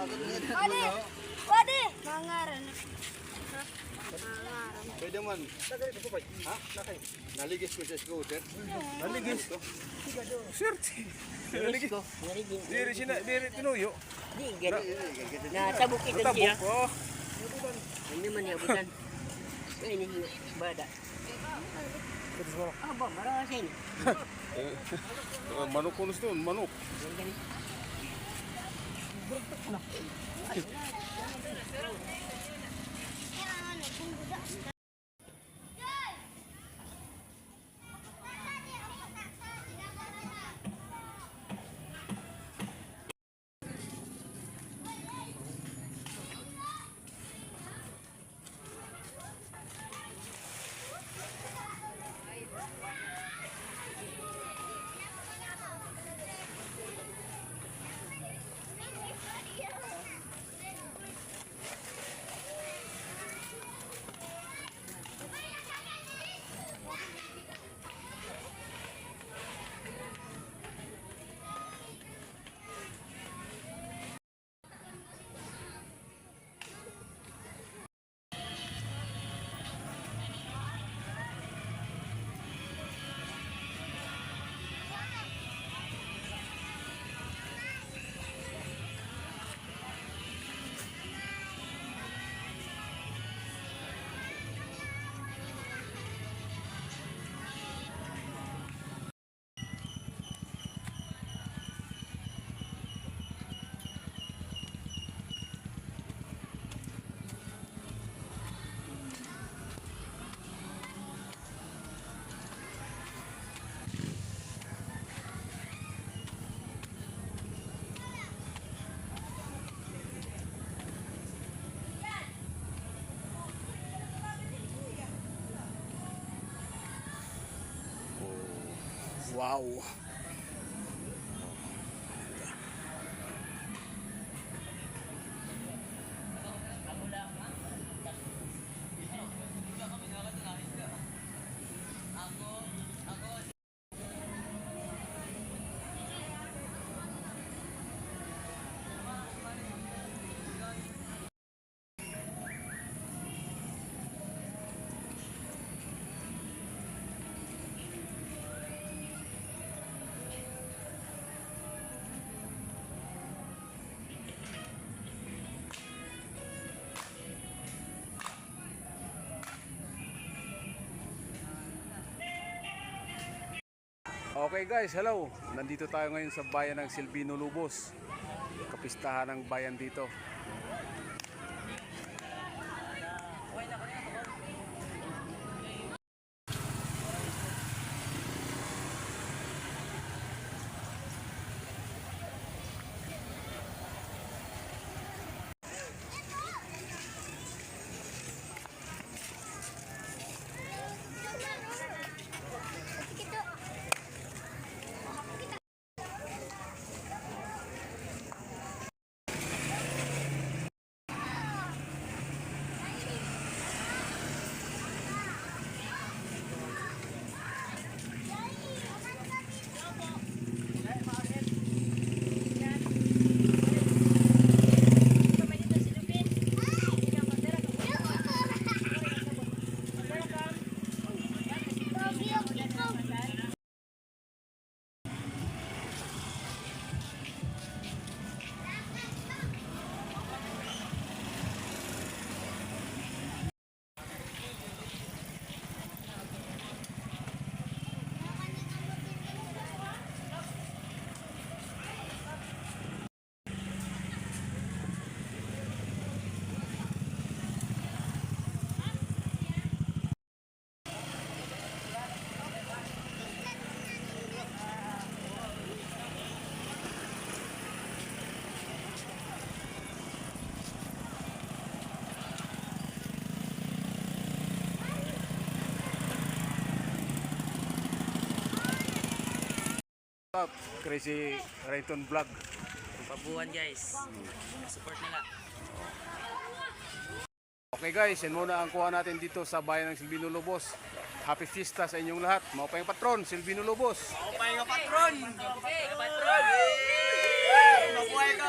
Pwede! Pwede! Mangaran. Pwede man. Ha? Naligis ko sa scooter. Naligis ko? Swerte. Naligis ko. Diri siya, diri tinuyo. Di, gani. Natabok ito siya. Tabok. Hindi man niya bukan. Ini bada. Aba, marasin. Manok ko gusto, manok. Wow. Okay guys, hello. Nandito tayo ngayon sa bayan ng Silvino Lubos. Kapistahan ng bayan dito. Crazy Rayton Vlog. Pabuhan guys. Support nila. Okay guys, yan muna ang kuha natin dito sa bayan ng Silvino Lubos. Happy Fiesta sa inyong lahat. Maupay ang patron, Silvino Lubos. Maupay ang patron! Maupay ang patron! Mabuhay ka